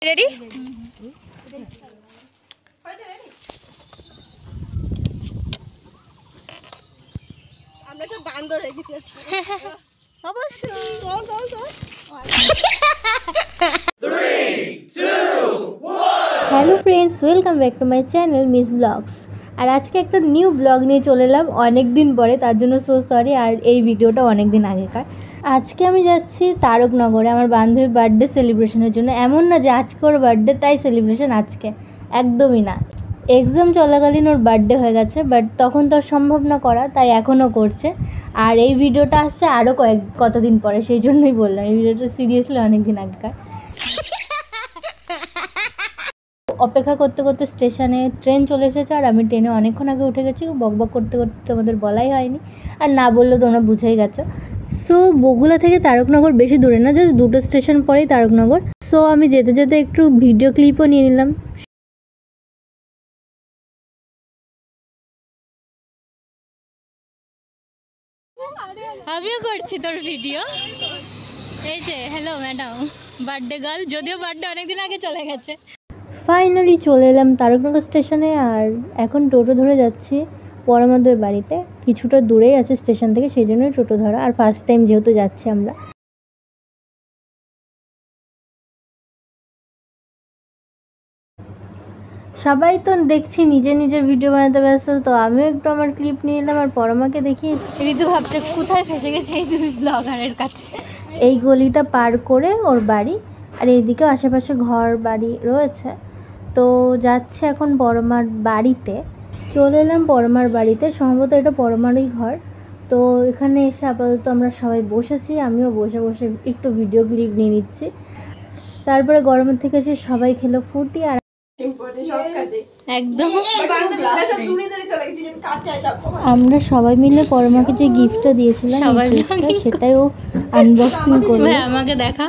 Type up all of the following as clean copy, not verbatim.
Ready? আমরা সব বান্দর হয়ে গেছি অবশ্যই। Hello friends, welcome back to my channel Miss Blogs. আর আজকে একটা নিউ ব্লগ নিয়ে চলে এলাম অনেক দিন পরে, তার জন্য সো সরি। আর এই ভিডিওটা অনেক দিন আগেকার। আজকে আমি যাচ্ছি তারকনগরে আমার বান্ধবীর বার্থডে সেলিব্রেশনের জন্য। এমন না যে আজকে ওর বার্থডে তাই সেলিব্রেশন আজকে, একদমই না। এক্সাম চলাকালীন ওর বার্থডে হয়ে গেছে, বাট তখন তো সম্ভব না করা, তাই এখনও করছে। আর এই ভিডিওটা আসছে আরও কতদিন পরে, সেই জন্যই বললাম এই ভিডিওটা সিরিয়াসলি অনেক দিন আগেকার। অপেক্ষা করতে করতে স্টেশনে ট্রেন চলে এসেছে, আর আমি ট্রেনে অনেকক্ষণ আগে উঠে গেছি। বকবক করতে করতে তোমাদের বলাই হয়নি, আর না বললেও তোমরা বুঝেই গেছো। সো বগুড়া থেকে তারকনগর বেশি দূরে না, জাস্ট 2টো স্টেশন পরেই তারকনগর। সো আমি যেতে যেতে একটু ভিডিও ক্লিপও নিয়ে নিলাম। আমিও করছি তোর ভিডিও। এই যে হ্যালো ম্যাডাম, বার্থডে গার্ল, যদিও বার্থডে অনেকদিন আগে চলে গেছে। ফাইনালি চলে এলাম তারকনগর স্টেশনে, আর এখন টোটো ধরে যাচ্ছি পরমাদের বাড়িতে। কিছুটা দূরেই আছে স্টেশন থেকে, সেই জন্যই টোটো ধরা। আর ফার্স্ট টাইম যেহেতু যাচ্ছি আমরা। সবাই তো দেখছি নিজের নিজের ভিডিও বানাতে ব্যস্ত, তো আমিও একটু আমার ক্লিপ নিয়ে এলাম। আর পরমাকে দেখি ঋতু ভাবছে কোথায় ফেসে গেছে এই দুই ব্লগারের কাছে। এই গলিটা পার করে ওর বাড়ি, আর এইদিকেও আশেপাশে ঘর বাড়ি রয়েছে। তো যাচ্ছে এখন পরমার বাড়িতে। চলে এলাম পরমার বাড়িতে, সম্ভবত এটা পরমারই ঘর। তো এখানে এসে আপাতত আমরা সবাই বসেছি, আমিও বসে বসে একটু ভিডিও ক্লিপ নিয়ে নিচ্ছি। তারপরে গরমের থেকে এসে সবাই খেলো ফুটি, আর একদম আমরা সবাই মিলে পরমাকে যে গিফটটা দিয়েছিলাম সেটাই ও আনবক্সিং করলো। আমাকে দেখা।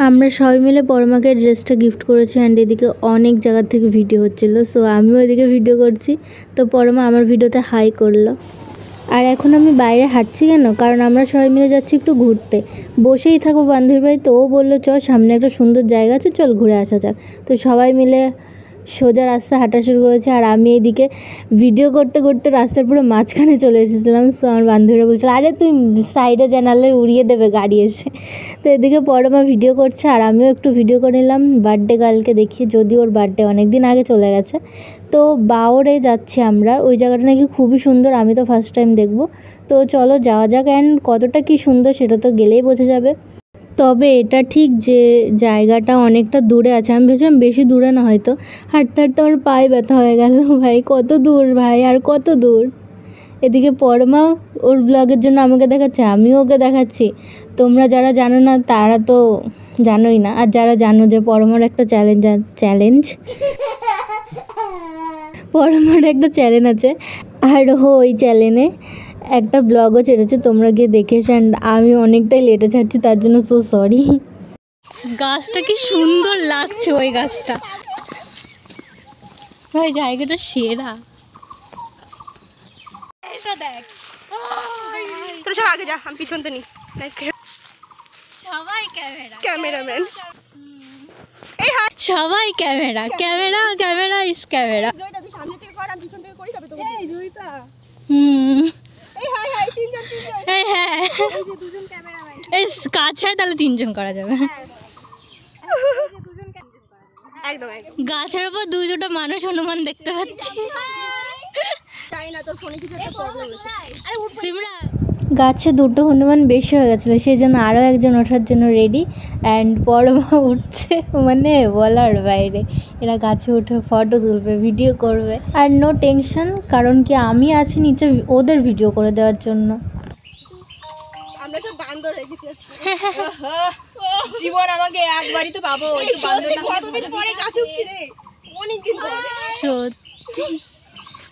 আমরা সবাই মিলে পরমাকে ড্রেসটা গিফট করেছি, অ্যান্ড এদিকে অনেক জায়গা থেকে ভিডিও হচ্ছিলো। সো আমিও এদিকে ভিডিও করছি, তো পরমা আমার ভিডিওতে হাই করলো। আর এখন আমি বাইরে হাঁটছি কেন, কারণ আমরা সবাই মিলে যাচ্ছি একটু ঘুরতে। বসেই থাকবো বান্ধবীর বাড়িতে, ও বললো চল সামনে একটা সুন্দর জায়গা আছে, চল ঘুরে আসা যাক। তো সবাই মিলে সোজা রাস্তা হাঁটা শুরু করেছে, আর আমি এদিকে ভিডিও করতে করতে রাস্তার পুরো মাঝখানে চলে এসেছিলাম। সো আমার বান্ধবীরা বলছিল আরে তুই সাইডে জানালে উড়িয়ে দেবে গাড়ি এসে। তো এদিকে পরমা ভিডিও করছে, আর আমিও একটু ভিডিও করে নিলাম বার্থডে গার্লকে দেখিয়ে, যদিও ওর বার্থডে অনেক দিন আগে চলে গেছে। তো বাওরে যাচ্ছি আমরা, ওই জায়গাটা নাকি খুবই সুন্দর, আমি তো ফার্স্ট টাইম দেখবো। তো চলো যাওয়া যাক, অ্যান্ড কতটা কি সুন্দর সেটা তো গেলেই বোঝা যাবে। তবে এটা ঠিক যে জায়গাটা অনেকটা দূরে আছে, আমি ভেবেছিলাম বেশি দূরে না, হয়তো হাঁটতে হাঁটতে আমার পায়ে ব্যথা হয়ে গেল। ভাই কত দূর, ভাই আর কত দূর। এদিকে পরমা ওর ব্লগের জন্য আমাকে দেখাচ্ছে, আমিও ওকে দেখাচ্ছি। তোমরা যারা জানো না তারা তো জানোই না, আর যারা জানো যে পরমার একটা চ্যালেঞ্জ পরমার একটা চ্যালেঞ্জ আছে, আর ওই চ্যালেঞ্জে একটা ব্লগও ছেড়েছে, তোমরা গিয়ে দেখে এসো। অ্যান্ড আমি অনেকটাই লেটে ছাড়ছি, তার জন্য সো সরি। গাছটা কি সুন্দর লাগছে, ওই গাছটা ভাই, জায়গাটা সেরা। দেখ তোরা সব আগে যা, আমি পিছনতে নি। সবাই ক্যামেরাম্যান, সবাই ক্যামেরা ক্যামেরা ক্যামেরা ইস ক্যামেরা। সামনে থেকে কর, আমি পিছন থেকে করি, তবে তোকে এই জয়িতা। এই হাই হাই, তিনজন এই হ্যাঁ, এই যে দুজন ক্যামেরাম্যান, এই কাজ হয় তাহলে 3জন করা যাবে। একদম একদম। গাছের উপর দুটো মানুষ হনুমান দেখতে পাচ্ছি। তাই না, তোর ফোনে কিছু একটা প্রবলেম হচ্ছে। আরে উঠ সিমরা, গাছে 2টো হনুমান বেশি হয়ে গেছিলো, সেই জন্য আরও একজন ওঠার জন্য রেডি। অ্যান্ড পরমা উঠছে, মানে বলার বাইরে। এরা গাছে উঠে ফটো তুলবে, ভিডিও করবে, আর নো টেনশন, কারণ কি আমি আছি নিচে ওদের ভিডিও করে দেওয়ার জন্য। আমরা সব বান্দর হয়ে গেছি। জীবন আমাকে একবারই তো পাবো, কতদিন পরে গাছে উঠছি রে, অনেকদিন পরে। সত্যি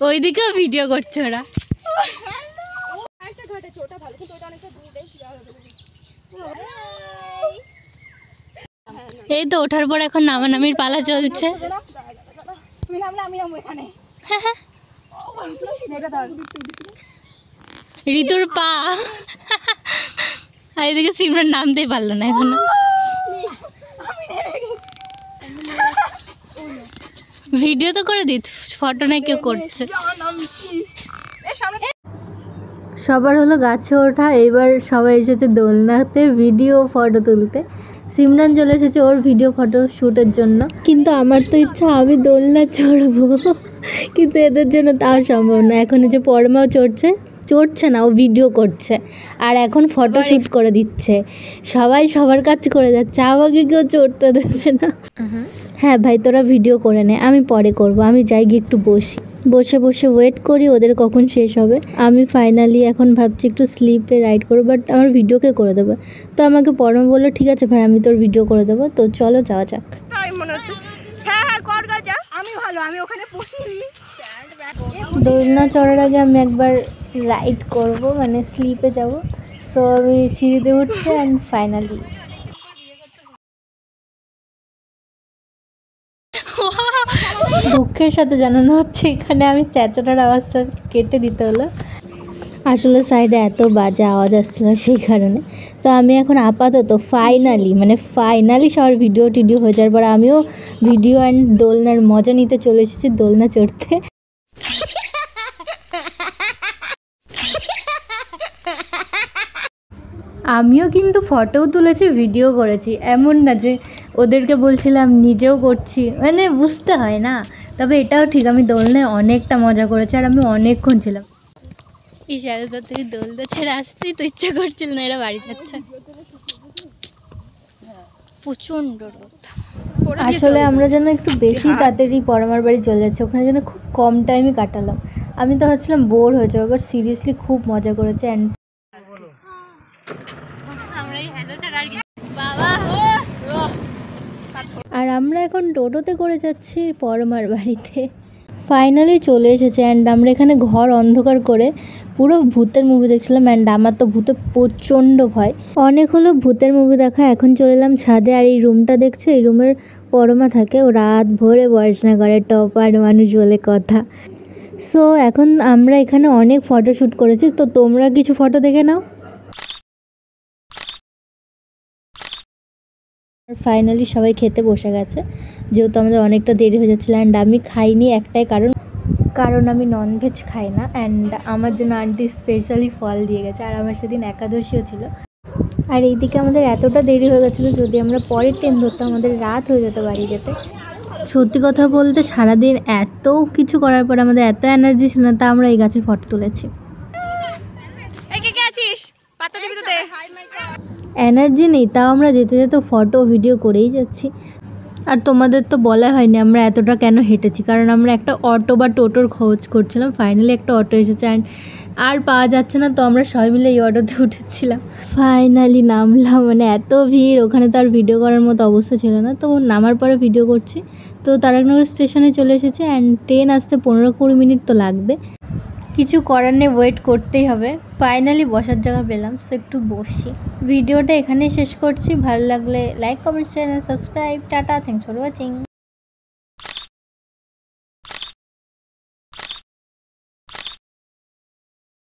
ওইদিকেও ভিডিও করছে ওরা। একটা ঘাট আছে, ওটা ভালো, কিন্তু ওটা অনেকটা দূরে। এই তো ওঠার পর এখন নামানামির পালা চলছে। তুমি নামলে আমি নামবো এখানে। ঋতুর পা। আর এদিকে সিমরান নামতেই পারলো না এখনো। ভিডিও তো করে দিত, ফটো না কেউ করছে। সবার হলো গাছে ওঠা, এবার সবাই এসেছে দোলনাতে ভিডিও ফটো তুলতে। সিমরান চলে এসেছে ওর ভিডিও ফটো শ্যুটের জন্য, কিন্তু আমার তো ইচ্ছা আমি দোলনা চড়বো, কিন্তু এদের জন্য তাও সম্ভব না। এখন যে পরমাও চড়ছে না, ও ভিডিও করছে আর এখন ফটো শ্যুট করে দিচ্ছে। সবাই সবার কাজ করে যাচ্ছে, আমাকে কেউ চড়তে দেবে না। হ্যাঁ ভাই তোরা ভিডিও করে নে, আমি পরে করব, আমি যাই গিয়ে একটু বসে বসে ওয়েট করি ওদের কখন শেষ হবে। আমি ফাইনালি এখন ভাবছি একটু স্লিপে রাইড করবো, বাট আমার ভিডিওকে করে দেবো। তো আমাকে পরমা বললো ঠিক আছে ভাই আমি তোর ভিডিও করে দেবো, তো চলো যাওয়া যাক। আমি ওখানে বসিনি। দোলনা চড়ার আগে আমি একবার রাইড করব, মানে স্লিপে যাব। সো আমি সিঁড়িতে উঠছি অ্যান্ড ফাইনালি দুঃখের সাথে জানানো হচ্ছে এখানে আমি চেঁচাটার আওয়াজটা কেটে দিতে হলো। আসলে সাইডে এত বাজে আওয়াজ আসছিল সেই কারণে। তো আমি এখন আপাতত ফাইনালি সবার ভিডিও টিডিও হয়ে যাওয়ার পর আমিও ভিডিও অ্যান্ড দোলনার মজা নিতে চলে এসেছি দোলনা চড়তে। আমিও কিন্তু ফটোও তুলেছি, ভিডিও করেছি, এমন না যে ওদেরকে বলছিলাম নিজেও করছি, মানে বুঝতে হয় না। তবে এটাও ঠিক আমি দোলনায় অনেকটা মজা করেছি আর আমি অনেকক্ষণ ছিলাম। ইশারা তো তুই দোলনা ছেড়ে আসতেই তো ইচ্ছা করছিল না, এরা বাড়ি যাচ্ছে। প্রচণ্ড রোদ। আসলে আমরা যেন একটু বেশি তাড়াতাড়ি পরমার বাড়ি চলে যাচ্ছি, ওখানে যেন খুব কম টাইমে কাটালাম। আমি তো ভাবছিলাম বোর হয়ে যাবো, বাট সিরিয়াসলি খুব মজা করেছে। অ্যান্ড আর আমরা এখন টোটোতে করে যাচ্ছি পরমার বাড়িতে। ফাইনালি চলে এসেছে অ্যান্ড আমরা এখানে ঘর অন্ধকার করে পুরো ভূতের মুভি দেখছিলাম। অ্যান্ড আমার তো ভূতে প্রচণ্ড ভয়। অনেক হলো ভূতের মুভি দেখা, এখন চলে এলাম ছাদে। আর এই রুমটা দেখছো, এই রুমের পরমা থাকে, ও রাত ভরে পড়াশোনা করে, টপার মানুষ বলে কথা। সো এখন আমরা এখানে অনেক ফটো শ্যুট করেছি, তো তোমরা কিছু ফটো দেখে নাও। ফাইনালি সবাই খেতে বসে গেছে, যেহেতু আমাদের অনেকটা দেরি হয়ে যাচ্ছিলো। অ্যান্ড আমি খাইনি একটাই কারণ আমি ননভেজ খাই না। অ্যান্ড আমার জন্য আন্টি স্পেশালি ফল দিয়ে গেছে, আর আমার সেদিন একাদশীও ছিল। আর এইদিকে আমাদের এতটা দেরি হয়ে গেছিলো, যদি আমরা পরের ট্রেন ধরতাম আমাদের রাত হয়ে যেত বাড়ি যেতে। সত্যি কথা বলতে সারাদিন এত কিছু করার পর আমাদের এত এনার্জি ছিল না, তা আমরা এই গাছের ফটো তুলেছি। এনার্জি নেই তাও আমরা যেতে যেতে ফটো ভিডিও করেই যাচ্ছি। আর তোমাদের তো বলা হয়নি আমরা এতটা কেন হেঁটেছি, কারণ আমরা একটা অটো বা টোটোর খোঁজ করছিলাম। ফাইনালি একটা অটো এসেছে অ্যান্ড আর পাওয়া যাচ্ছে না, তো আমরা সবাই মিলে এই অটোতে উঠেছিলাম। ফাইনালি নামলাম, মানে এত ভিড়, ওখানে তো আর ভিডিও করার মতো অবস্থা ছিল না। তো নামার পরে ভিডিও করছি। তো তারানগর স্টেশনে চলে এসেছে অ্যান্ড ট্রেন আসতে 15-20 মিনিট তো লাগবে, কিছু করার নেই, ওয়েট করতেই হবে। ফাইনালি বসার জায়গা পেলাম, সো একটু বসি। ভিডিওটা এখানেই শেষ করছি। ভালো লাগলে like, comment, share, subscribe. Tata, thanks for watching.